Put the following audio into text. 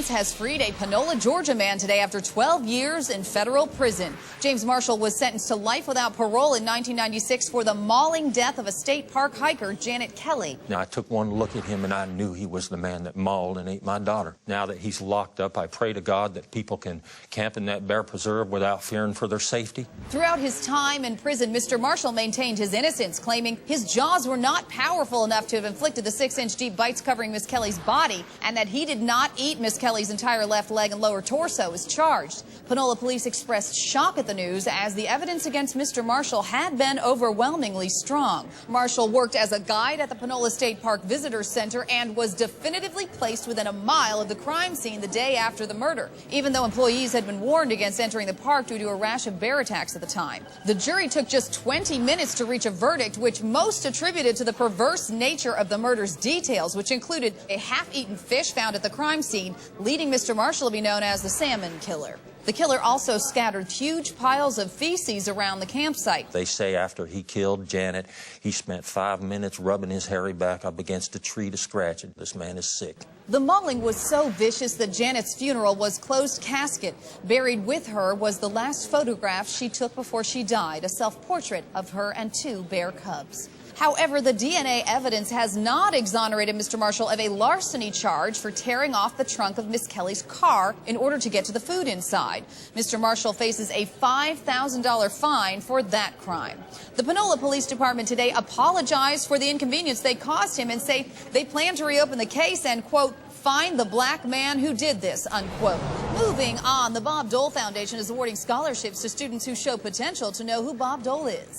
evidence has freed a Panola, Georgia man today after 12 years in federal prison. James Marshall was sentenced to life without parole in 1996 for the mauling death of a state park hiker, Janet Kelly. Now, I took one look at him and I knew he was the man that mauled and ate my daughter. Now that he's locked up, I pray to God that people can camp in that bear preserve without fearing for their safety. Throughout his time in prison, Mr. Marshall maintained his innocence, claiming his jaws were not powerful enough to have inflicted the 6-inch deep bites covering Miss Kelly's body, and that he did not eat Miss Kelly's entire left leg and lower torso as charged. Panola police expressed shock at the news as the evidence against Mr. Marshall had been overwhelmingly strong. Marshall worked as a guide at the Panola State Park Visitor Center and was definitively placed within a mile of the crime scene the day after the murder, even though employees had been warned against entering the park due to a rash of bear attacks at the time. The jury took just 20 minutes to reach a verdict, which most attributed to the perverse nature of the murder's details, which included a half-eaten fish found at the crime scene, leading Mr. Marshall to be known as the salmon killer. The killer also scattered huge piles of feces around the campsite. They say after he killed Janet, he spent 5 minutes rubbing his hairy back up against a tree to scratch it. This man is sick. The mauling was so vicious that Janet's funeral was closed casket. Buried with her was the last photograph she took before she died, a self-portrait of her and 2 bear cubs. However, the DNA evidence has not exonerated Mr. Marshall of a larceny charge for tearing off the trunk of Miss Kelly's car in order to get to the food inside. Mr. Marshall faces a $5,000 fine for that crime. The Panola Police Department today apologized for the inconvenience they caused him and say they plan to reopen the case and, quote, find the black man who did this, unquote. Moving on, the Bob Dole Foundation is awarding scholarships to students who show potential to know who Bob Dole is.